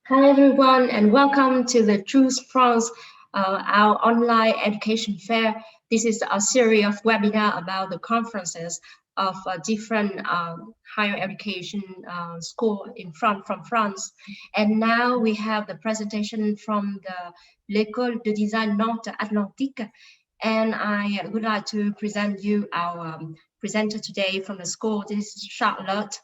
Hi everyone, and welcome to the Choose France, our online education fair. This is a series of webinar about the conferences of different higher education school from France. And now we have the presentation from the L'École de Design Nantes Atlantique. And I would like to present you our presenter today from the school. This is Charlotte.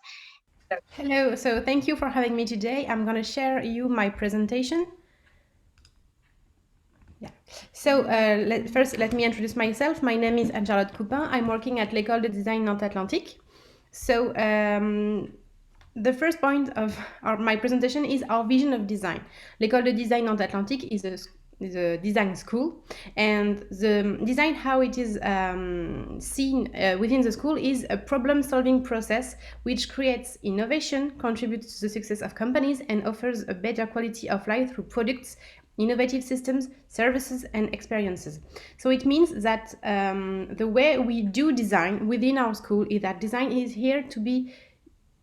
Hello, so thank you for having me today. I'm going to share you my presentation. Yeah. So first, let me introduce myself. My name is Anne-Charlotte Coupin. I'm working at l'École de Design Nantes Atlantique. So the first point of my presentation is our vision of design. L'École de Design Nantes Atlantique is a design school, and the design, how it is seen within the school, is a problem-solving process which creates innovation, contributes to the success of companies, and offers a better quality of life through products, innovative systems, services, and experiences. So it means that the way we do design within our school is that design is here to be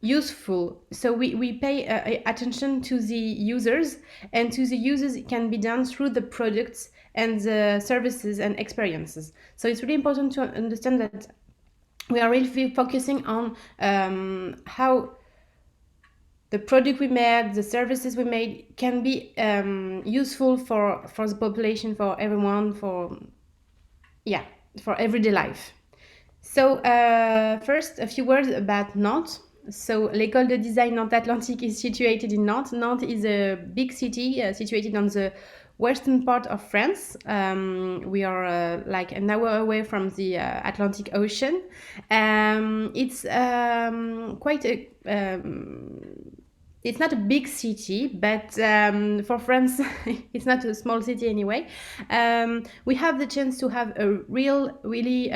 useful. So we pay attention to the users, and to the users it can be done through the products and the services and experiences. So it's really important to understand that we are really focusing on how the product we made, the services we made can be useful for the population, for everyone, for everyday life. So first, a few words about Nantes. So l'École de Design Nantes Atlantique is situated in Nantes. Nantes is a big city situated on the western part of France. We are like an hour away from the Atlantic Ocean. It's quite a it's not a big city, but for France, it's not a small city anyway. We have the chance to have a really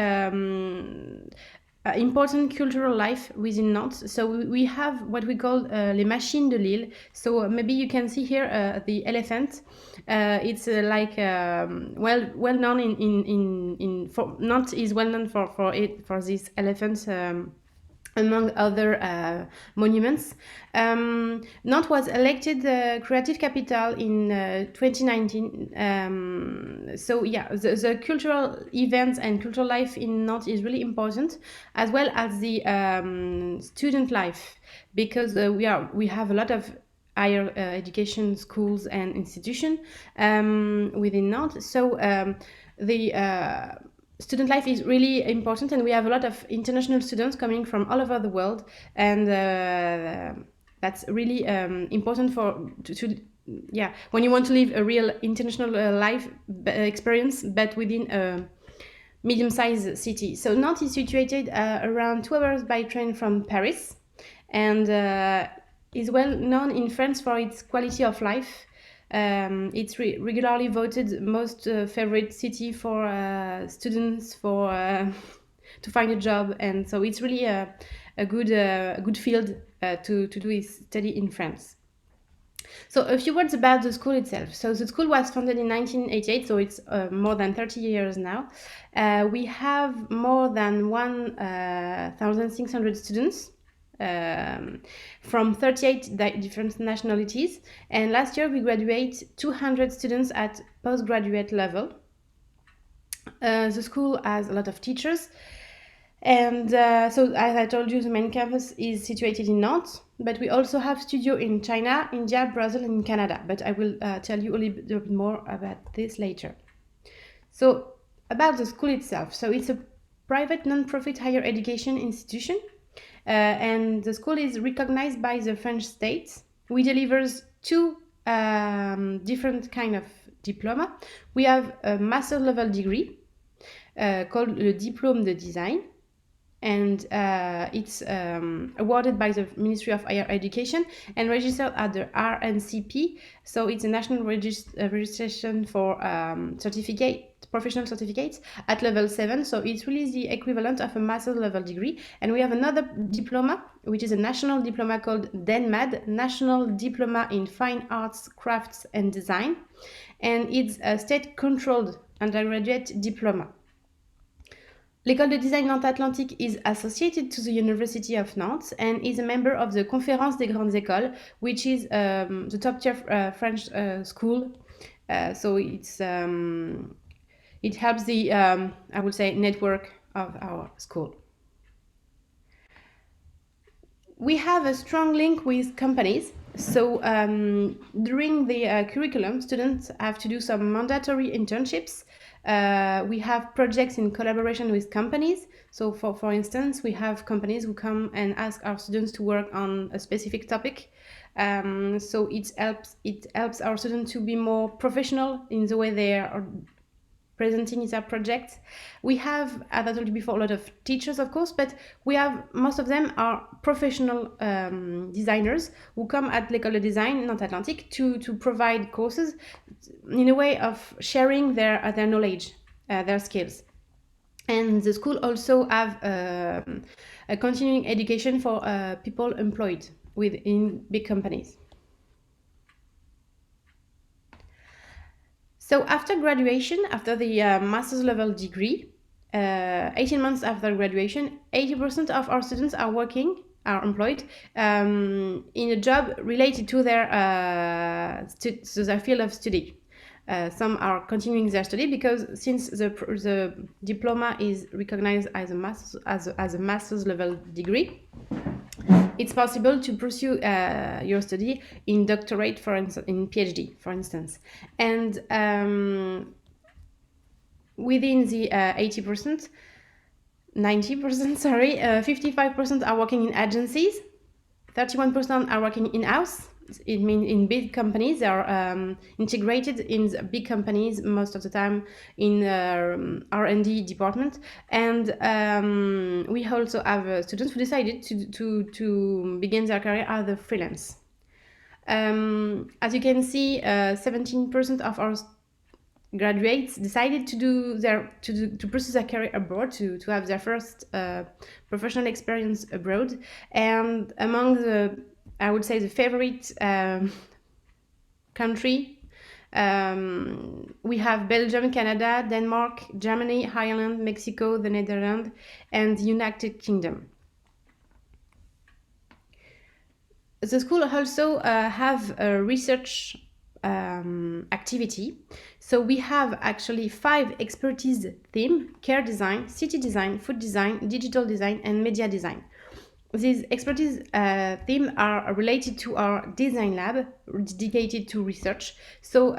important cultural life within Nantes. So we have what we call les machines de Lille. So maybe you can see here the elephant. It's like well known in for Nantes is well known for this elephant. Among other monuments. Nantes was elected the creative capital in 2019. So yeah, the cultural events and cultural life in Nantes is really important, as well as the student life, because we have a lot of higher education schools and institutions within Nantes. So the student life is really important, and we have a lot of international students coming from all over the world, and that's really important yeah, when you want to live a real international life experience, but within a medium-sized city. So Nantes is situated around 2 hours by train from Paris, and is well known in France for its quality of life. It's regularly voted most favorite city for students for to find a job, and so it's really a good field to do his study in France. So a few words about the school itself. So the school was founded in 1988, so it's more than 30 years now. We have more than 1,600 students from 38 different nationalities. And last year we graduate 200 students at postgraduate level. The school has a lot of teachers. And so, as I told you, the main campus is situated in Nantes, but we also have studio in China, India, Brazil, and Canada. But I will tell you a little bit more about this later. So, about the school itself. So, it's a private non-profit higher education institution, and the school is recognized by the French state. We delivers two different kind of diploma. We have a master level degree called le diplôme de design, and it's awarded by the Ministry of Higher Education and registered at the RNCP. So it's a national registration for professional certificates at level 7. So it's really the equivalent of a master's level degree. And we have another diploma, which is a national diploma called DENMAD, National Diploma in Fine Arts, Crafts and Design. And it's a state-controlled undergraduate diploma. L'École de Design Nantes Atlantique is associated to the University of Nantes and is a member of the Conférence des Grandes Écoles, which is the top tier French school. So it helps the, I would say, network of our school. We have a strong link with companies. So during the curriculum, students have to do some mandatory internships. We have projects in collaboration with companies. So for instance, we have companies who come and ask our students to work on a specific topic. So it helps our students to be more professional in the way they are presenting their projects. We have, as I told you before, a lot of teachers, of course, but we have most of them are professional designers who come at l'École de Design Nantes Atlantique to provide courses in a way of sharing their knowledge, their skills. And the school also have a continuing education for people employed within big companies. So after graduation, after the master's level degree, 18 months after graduation, 80% of our students are employed in a job related to to their field of study. Some are continuing their study because since the diploma is recognized as a master's level degree, it's possible to pursue your study in doctorate, for instance, in PhD, for instance. And within the 80%, 90%, sorry, 55% are working in agencies, 31% are working in-house. It means in big companies. They are integrated in the big companies most of the time in R&D department. And we also have students who decided to begin their career as a freelance. As you can see, 17% of our graduates decided to pursue their career abroad, to have their first professional experience abroad. And among I would say the favorite country, we have Belgium, Canada, Denmark, Germany, Ireland, Mexico, the Netherlands, and the United Kingdom. The school also have a research activity. So we have actually 5 expertise themes: care design, city design, food design, digital design, and media design. These expertise themes are related to our design lab dedicated to research. So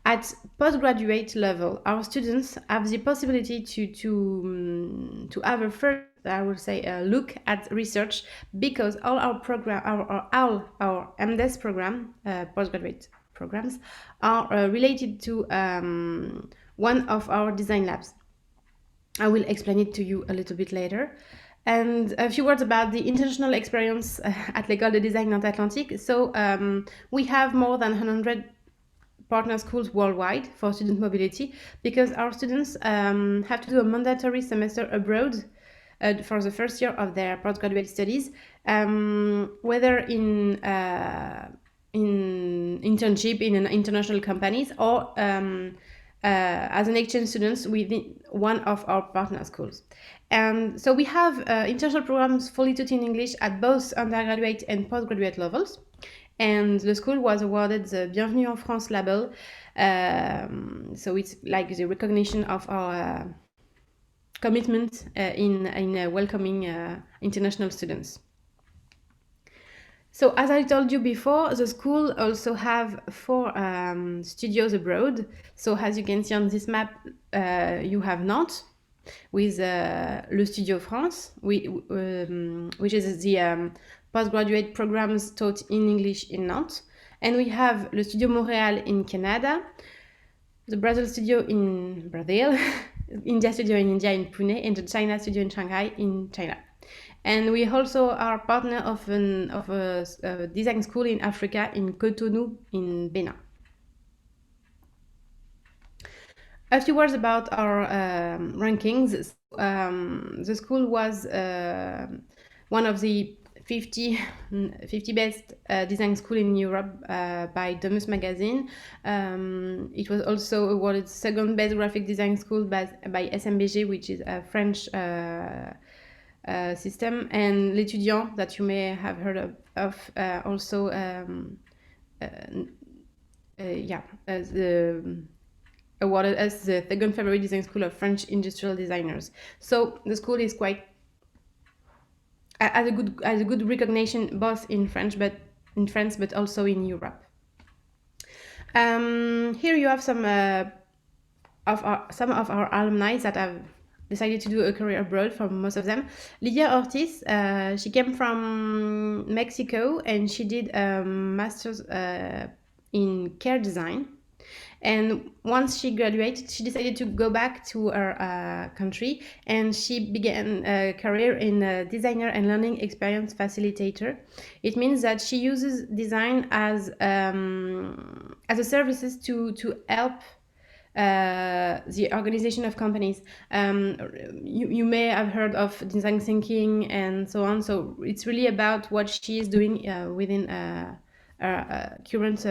at postgraduate level, our students have the possibility to have a first, I would say, a look at research, because all our program, all our MDes program, postgraduate programs, are related to one of our design labs. I will explain it to you a little bit later. And a few words about the international experience at l'École de Design Nantes Atlantique. So we have more than 100 partner schools worldwide for student mobility, because our students have to do a mandatory semester abroad for the first year of their postgraduate studies, whether in internship in an international companies, or as an exchange students within one of our partner schools. And so we have international programs fully taught in English at both undergraduate and postgraduate levels. And the school was awarded the Bienvenue en France label. So it's like the recognition of our commitment in welcoming international students. So as I told you before, the school also have 4 studios abroad. So as you can see on this map, you have Nantes with Le Studio France, which is the postgraduate programs taught in English in Nantes. And we have Le Studio Montréal in Canada, the Brazil studio in Brazil, India studio in India in Pune, and the China studio in Shanghai in China. And we also are partner of a design school in Africa, in Cotonou in Benin. A few words about our rankings. The school was one of the 50, 50 best design school in Europe by Domus magazine. It was also awarded second best graphic design school by SMBG, which is a French system, and L'Étudiant, that you may have heard of also yeah, awarded as the second favorite design school of French industrial designers. So the school is quite has a good recognition both in French, but in France, but also in Europe. Here you have some of our alumni that have decided to do a career abroad. For most of them, Lydia Ortiz, she came from Mexico and she did a master's in care design. And once she graduated, she decided to go back to her country, and she began a career in a designer and learning experience facilitator. It means that she uses design as a services to help the organization of companies. You may have heard of design thinking and so on. So it's really about what she is doing within our current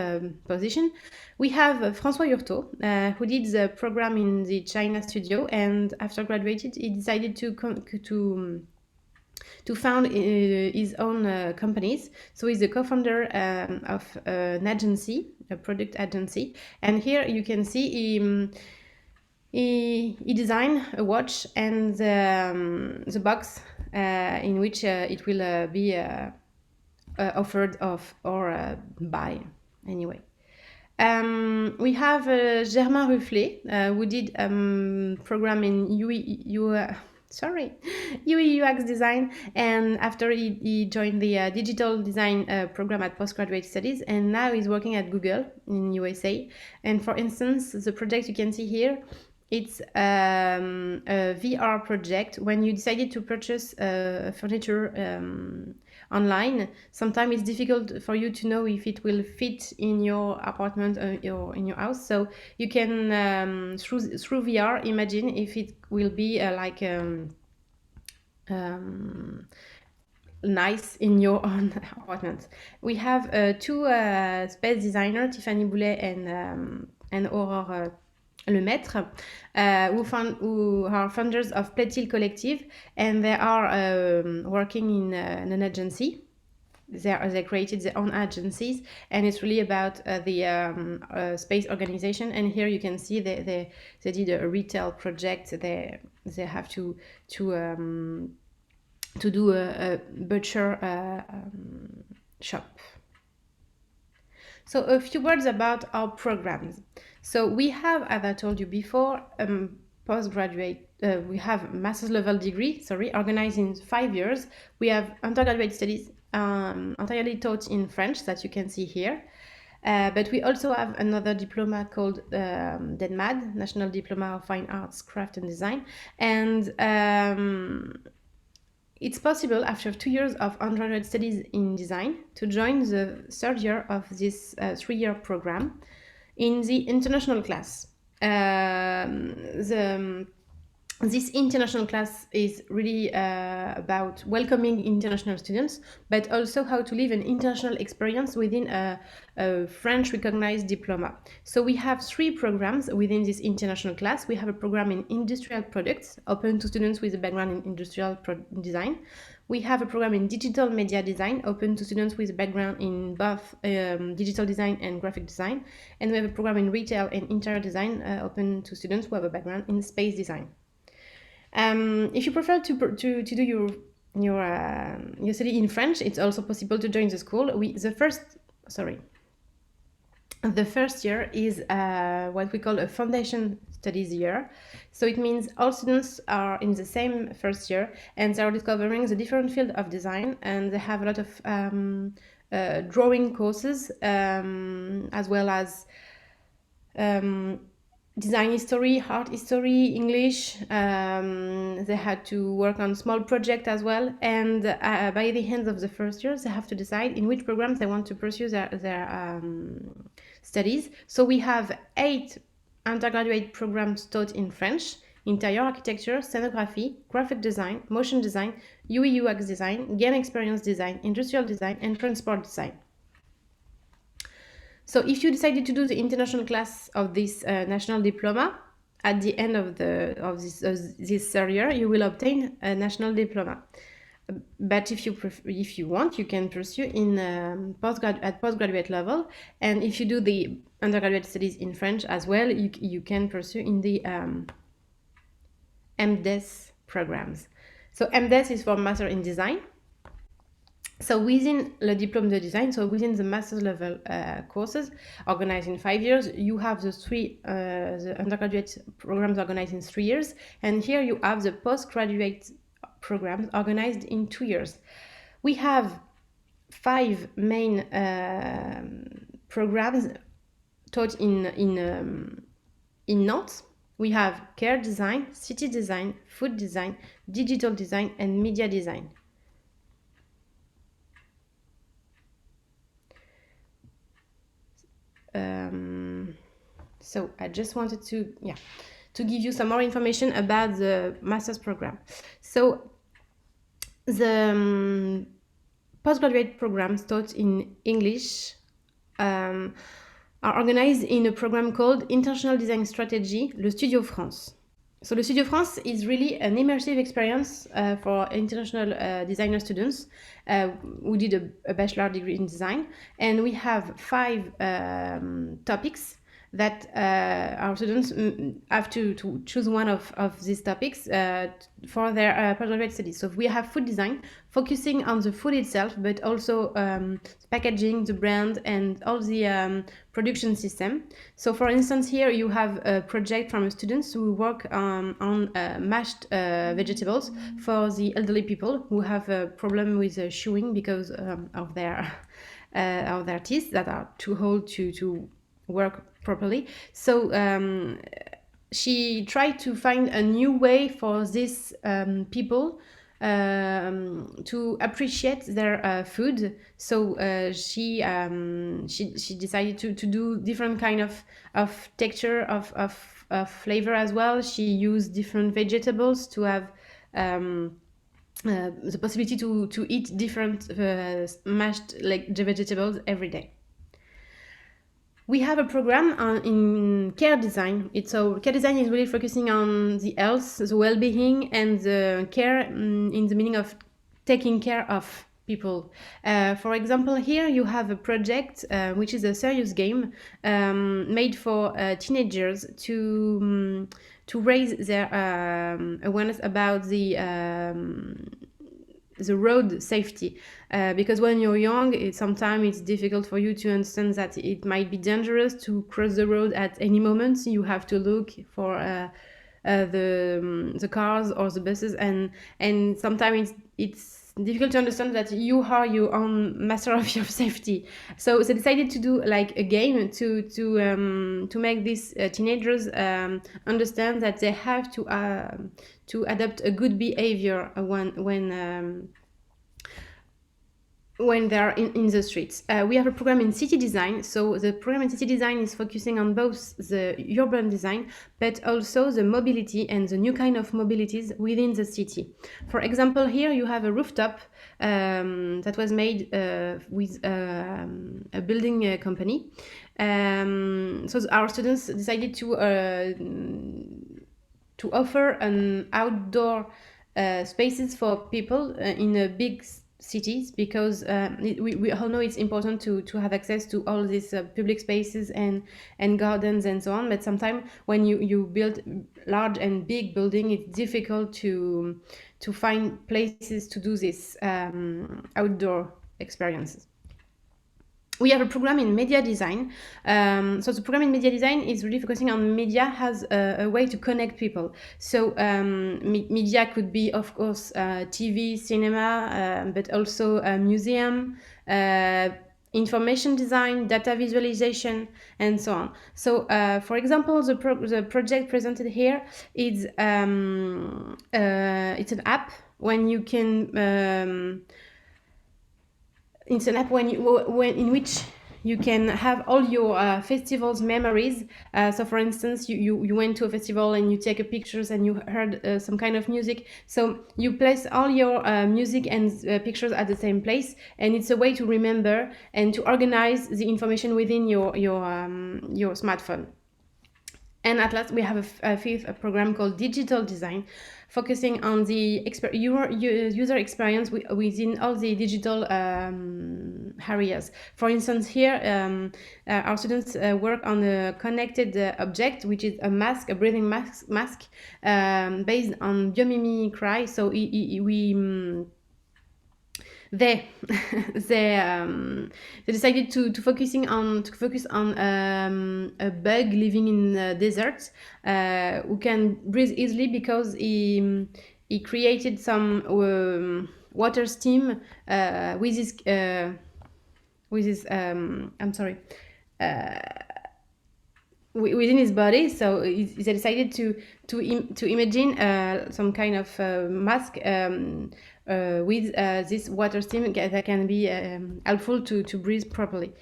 position. We have François Hurtaud, who did the program in the China studio, and after graduated, he decided to found his own companies. So he's the co-founder of an agency, a product agency. And here you can see he designed a watch and the box in which it will be offered of or buy anyway. We have Germain Rufflet, who did program in UI UX design, and after he joined the digital design program at postgraduate studies, and now he's working at Google in USA. And for instance, the project you can see here, it's a VR project. When you decided to purchase furniture online, sometimes it's difficult for you to know if it will fit in your apartment or in your house. So you can through VR imagine if it will be nice in your own apartment. We have two space designers, Tiffany Boulet and Aurore Lemaitre, who are founders of Platil Collective, and they are working in an agency. They created their own agencies, and it's really about the space organization. And here you can see they did a retail project. They have to do a butcher shop. So a few words about our programs. So we have, as I told you before, postgraduate, we have master's level degree, organized in 5 years. We have undergraduate studies entirely taught in French that you can see here. But we also have another diploma called DENMAD, National Diploma of Fine Arts, Craft and Design. And it's possible after 2 years of undergraduate studies in design to join the third year of this 3-year program in the international class. This international class is really about welcoming international students, but also how to live an international experience within a French recognized diploma. So we have 3 programs within this international class. We have a program in industrial products, open to students with a background in industrial design. We have a program in digital media design, open to students with a background in both digital design and graphic design. And we have a program in retail and interior design, open to students who have a background in space design. If you prefer to do your study in French, it's also possible to join the school. The first year is what we call a foundation studies year. So it means all students are in the same first year, and they are discovering the different field of design, and they have a lot of drawing courses, as well as design history, art history, English. They had to work on small project as well. And by the end of the first year, they have to decide in which programs they want to pursue their studies. So we have 8 undergraduate programs taught in French, interior architecture, scenography, graphic design, motion design, UI UX design, game experience design, industrial design, and transport design. So if you decided to do the international class of this national diploma, at the end of this third year, you will obtain a national diploma. But if you want, you can pursue in postgraduate level, and if you do the undergraduate studies in French as well, you can pursue in the MDes programs. So MDes is for Master in Design. So within the Diplôme de Design, so within the master's level courses organized in 5 years, you have the undergraduate programs organized in 3 years, and here you have the postgraduate programs organized in 2 years. We have 5 main programs taught in Nantes. We have care design, city design, food design, digital design, and media design. So I just wanted to give you some more information about the master's program. So the postgraduate programs taught in English are organized in a program called International Design Strategy, Le Studio France. So Le Studio France is really an immersive experience for international designer students who did a bachelor degree in design. And we have 5 topics that our students have to choose one of these topics for their postgraduate studies. So we have food design, focusing on the food itself, but also packaging, the brand, and all the production system. So for instance, here you have a project from students who work on mashed vegetables for the elderly people who have a problem with chewing because of their teeth that are too old to work properly. So she tried to find a new way for these people to appreciate their food. So she decided to do different kind of texture of flavor as well. She used different vegetables to have the possibility to eat different mashed like the vegetables every day. We have a program in care design. Care design is really focusing on the health, the well-being, and the care in the meaning of taking care of people. For example, here you have a project which is a serious game made for teenagers to raise their awareness about the road safety, because when you're young, sometimes it's difficult for you to understand that it might be dangerous to cross the road at any moment. You have to look for the cars or the buses, and sometimes it's difficult to understand that you are your own master of your safety. So they decided to do like a game to make these teenagers understand that they have to adopt a good behavior when they're in the streets. We have a program in city design. So the program in city design is focusing on both the urban design, but also the mobility and the new kind of mobilities within the city. For example, here you have a rooftop that was made with a building company. So our students decided to offer an outdoor spaces for people in a big cities, because we all know it's important to have access to all these public spaces and gardens and so on. But sometimes when you build large and big building, it's difficult to find places to do this outdoor experiences. We have a program in media design. So the program in media design is really focusing on media as a way to connect people. So media could be, of course, TV, cinema, but also a museum, information design, data visualization, and so on. So, for example, the project presented here is it's an app when you can. It's an app in which you can have all your festivals memories. So for instance, you went to a festival and you take a pictures and you heard some kind of music, so you place all your music and pictures at the same place, and it's a way to remember and to organize the information within your smartphone. And at last, we have a fifth program called Digital Design, focusing on the user experience within all the digital areas. For instance, here our students work on a connected object, which is a mask, a breathing mask based on biomimicry. So they they decided to focus on a bug living in the desert who can breathe easily because he created some water steam with his I'm sorry within his body. So he decided to imagine some kind of mask with this water steam that can be helpful to breathe properly.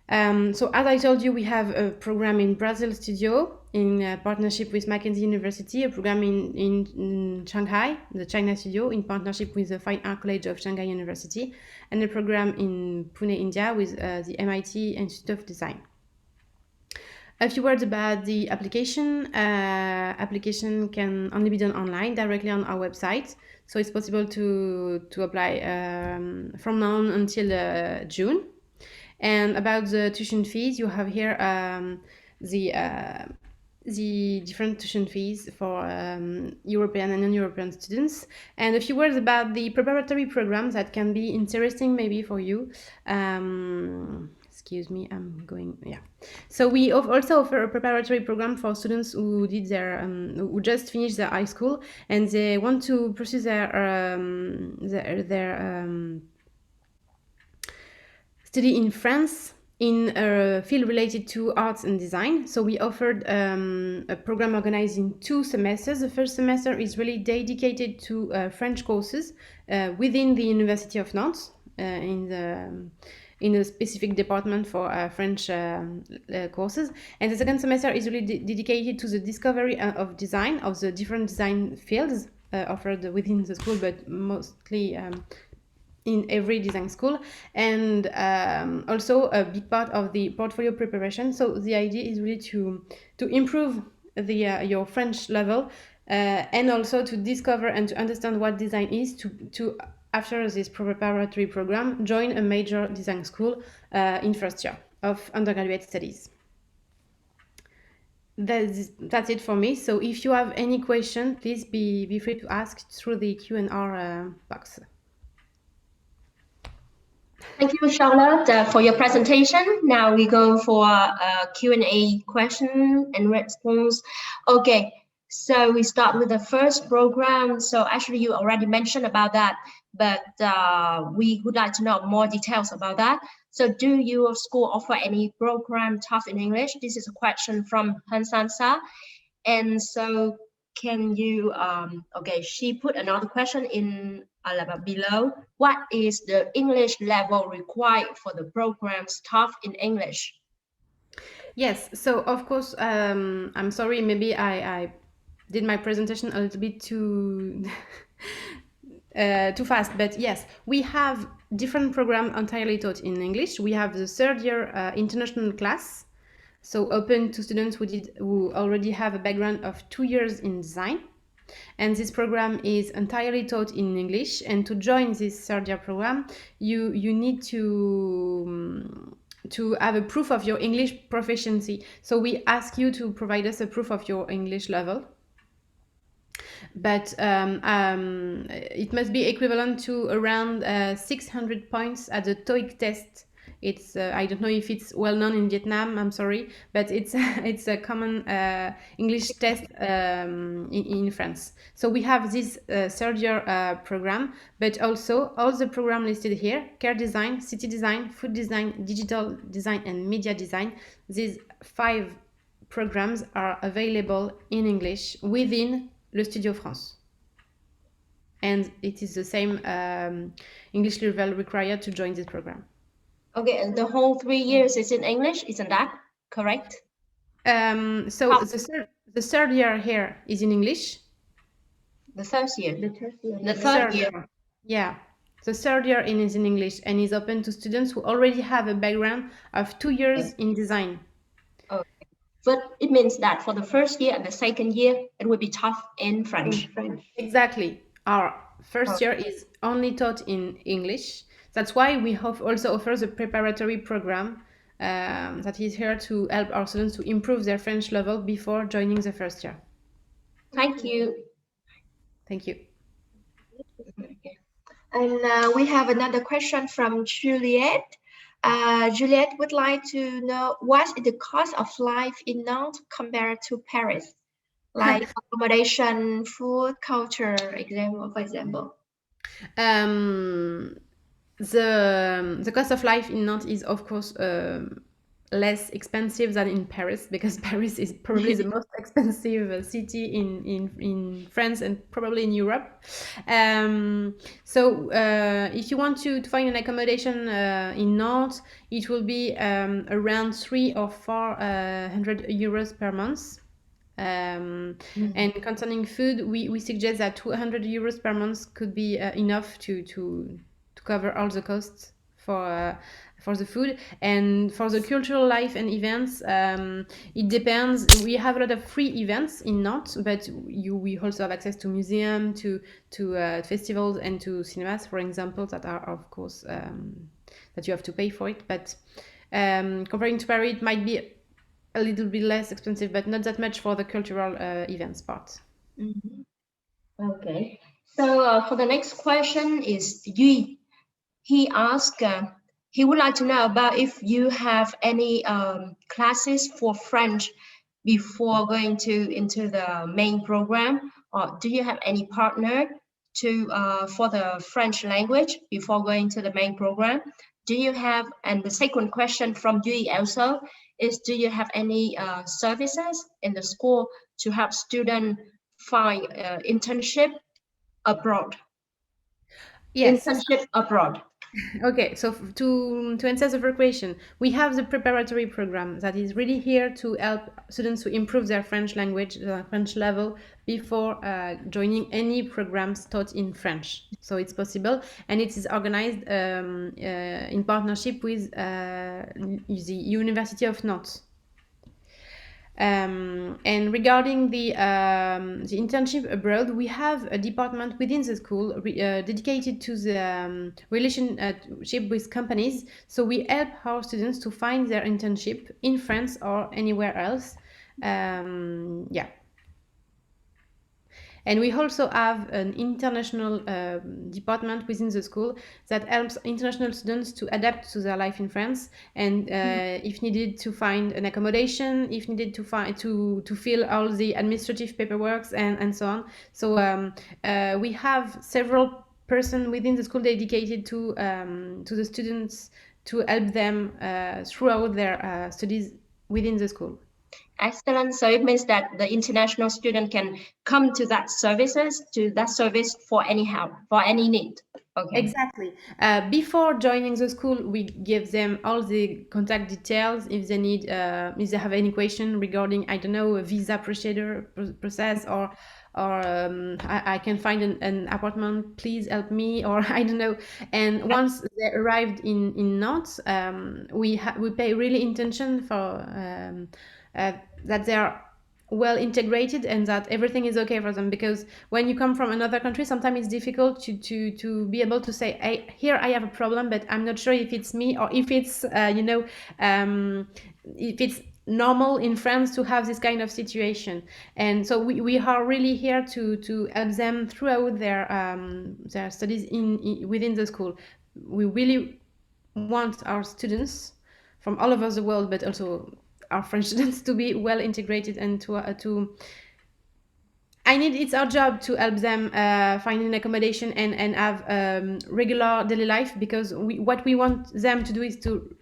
So as I told you, we have a program in Brazil Studio in partnership with Mackenzie University, a program in Shanghai, the China Studio, in partnership with the Fine Art College of Shanghai University, and a program in Pune, India, with the MIT Institute of Design. A few words about the application. Application can only be done online, directly on our website. So it's possible to apply from now on until June. And about the tuition fees, you have here the different tuition fees for European and non-European students, and a few words about the preparatory programs that can be interesting maybe for you. Excuse me, I'm going. Yeah. So we also offer a preparatory program for students who did who just finished their high school and they want to pursue their study in France in a field related to arts and design. So we offered a program organized in 2 semesters. The first semester is really dedicated to French courses within the University of Nantes in a specific department for French courses. And the second semester is really dedicated to the discovery of design, of the different design fields offered within the school, but mostly in every design school, and also a big part of the portfolio preparation. So the idea is really to improve your French level and also to discover and to understand what design is, to after this preparatory program join a major design school in first year of undergraduate studies. That's it for me. So if you have any question, please be free to ask through the Q&R box. Thank you, Charlotte, for your presentation. Now we go for a Q&A question and response. Okay, so we start with the first program. So actually you already mentioned about that, but we would like to know more details about that. So do your school offer any program taught in English? This is a question from Hansan Sa. And so can you, okay, she put another question in below. What is the English level required for the programs taught in English? Yes, so of course, I'm sorry, maybe I did my presentation a little bit too too fast, but yes, we have different programs entirely taught in English. We have the third year international class, so open to students who already have a background of 2 years in design. And this program is entirely taught in English. And to join this third year program, you need to have a proof of your English proficiency. So we ask you to provide us a proof of your English level. But it must be equivalent to around 600 points at the TOEIC test. It's I don't know if it's well known in Vietnam. I'm sorry, but it's it's a common English test in France. So we have this third year program, but also all the program listed here: care design, city design, food design, digital design, and media design. These 5 programs are available in English within Le Studio France. And it is the same English level required to join this program. Okay, and the whole 3 years is in English, isn't that correct? So How the third year here is in English. the first year, the The third third year. year, yeah. The third year in is in English and is open to students who already have a background of 2 years Okay. in design. Oh, but it means that for the first year and the second year, it will be taught in French. Exactly. Our Oh, first year is only taught in English. That's why we have also offer the preparatory program that is here to help our students to improve their French level before joining the first year. thank you. Thank you. Okay. And we have another question from Juliet. Juliet would like to know what is the cost of life in Nantes compared to Paris, like accommodation, food, culture, example, for example. Um, the cost of life in Nantes is of course less expensive than in Paris because Paris is probably the most expensive city in France and probably in Europe. So if you want to find an accommodation in Nantes, it will be around 3 or 4 hundred euros per month. And concerning food, we suggest that 200 euros per month could be enough to cover all the costs for the food. And for the cultural life and events, it depends. We have a lot of free events in Nantes, but we also have access to museum, to festivals, and to cinemas, for example, that are of course that you have to pay for it. But comparing to Paris, it might be a little bit less expensive, but not that much for the cultural events part. Mhm. Okay. So for the next question is Yui. He asked, he would like to know about if you have any classes for French before going to into the main program, or do you have any partner to for the French language before going to the main program? Do you have, and the second question from Yui also is, do you have any services in the school to help students find internship abroad? Yes. Internship abroad. Okay. So to answer the first question, we have the preparatory program that is really here to help students to improve their French language, French level before joining any programs taught in French. So it's possible, and it is organized in partnership with the University of Nantes. And regarding the internship abroad, we have a department within the school dedicated to the relationship with companies. So we help our students to find their internship in France or anywhere else. Yeah. And we also have an international department within the school that helps international students to adapt to their life in France, and if needed to find an accommodation, if needed to find to fill all the administrative paperwork and so on. So we have several person within the school dedicated to the students to help them throughout their studies within the school. Excellent. So it means that the international student can come to that services, to that service for any help, for any need. Okay. Exactly. Before joining the school, we give them all the contact details if they need, if they have any question regarding, I don't know, a visa process, or I can find an apartment. Please help me, or I don't know. And once they arrived in Nantes, we pay really intention for uh, that they are well integrated and that everything is okay for them, because when you come from another country, sometimes it's difficult to be able to say, hey, here I have a problem, but I'm not sure if it's me or if it's if it's normal in France to have this kind of situation. And so we are really here to help them throughout their studies within the school. We really want our students from all over the world, but also our French students, to be well integrated and to I need it's our job to help them find an accommodation and have regular daily life, because what we want them to do is to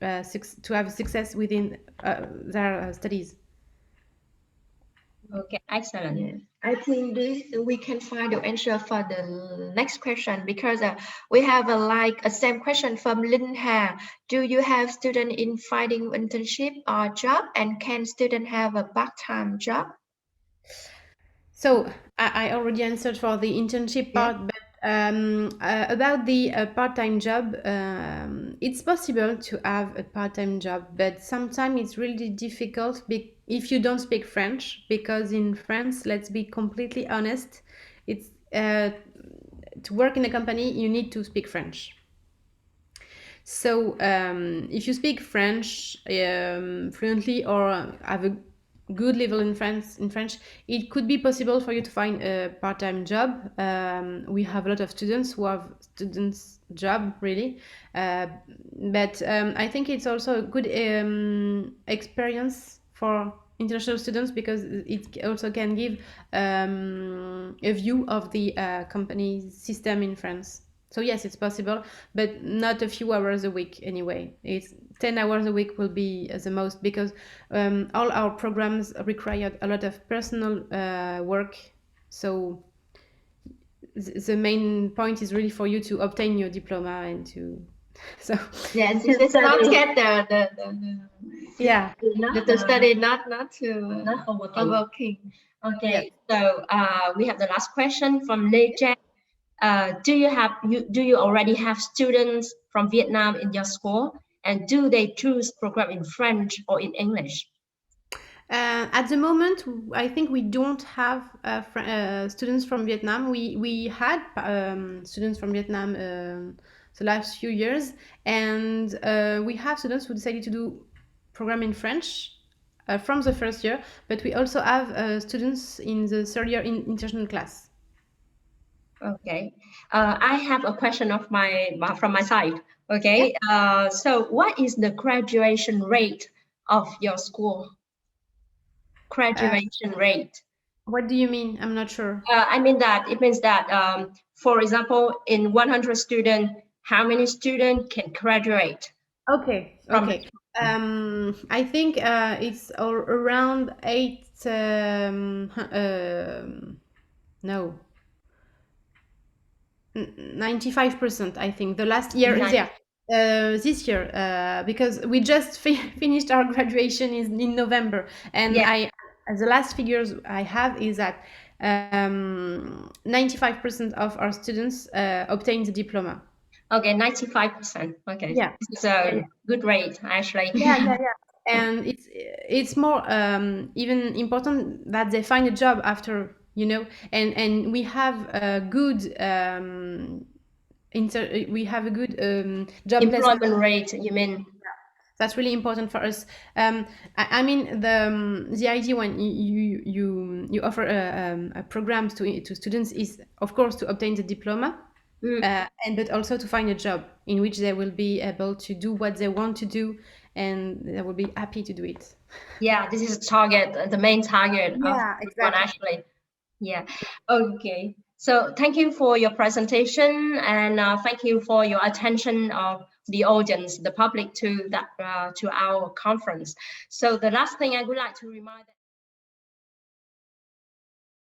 have success within their studies. Okay, excellent. Yeah. I think this we can find the answer for the next question because we have a same question from Lin Ha. Do you have student in finding internship or job, and can student have a part-time job? So I already answered for the internship Yeah. part, but about the part-time job, it's possible to have a part-time job, but sometimes it's really difficult if you don't speak French, because in France, let's be completely honest, it's to work in a company, you need to speak French. So, if you speak French fluently or have a good level in French, it could be possible for you to find a part-time job. We have a lot of students who have students job really, uh, but I think it's also a good experience for international students because it also can give a view of the company system in France. So yes, it's possible, but not a few hours a week anyway. It's 10 hours a week will be the most because all our programs require a lot of personal work. So the main point is really for you to obtain your diploma and to so Yes, it's not get yeah, the study, not to not overworking. overworking. yes. Okay, so we have the last question from Lê Trang. Do you already have students from Vietnam in your school, and do they choose program in French or in English? At the moment, I think we don't have students from Vietnam. We had students from Vietnam the last few years, and we have students who decided to do program in French from the first year. But we also have students in the third year in international class. Okay, I have a question of from my side. Yeah. Okay, so what is the graduation rate of your school? Uh, Graduation rate. what do you mean? I'm not sure. I mean that it means that, for example, in 100 students, how many students can graduate Okay, from the okay. I think it's around eight. No, 95%. I think the last year is school? yeah. This year, because we just finished our graduation in November, and Yeah. the last figures I have is that 95% of our students obtained the diploma. Okay, 95%. Okay, Yeah, this is a and good rate actually. yeah. And it's more even important that they find a job after, and we have a good we have a good job placement. Employment rate, you mean? That's really important for us. I mean the idea when you offer a programs to students is of course to obtain the diploma, Mm. and but also to find a job in which they will be able to do what they want to do, and they will be happy to do it. Yeah, this is target, the main target of Yeah, this one exactly. actually. Yeah. Okay. So thank you for your presentation, and thank you for your attention of the audience, the public to our conference. So the last thing I would like to remind.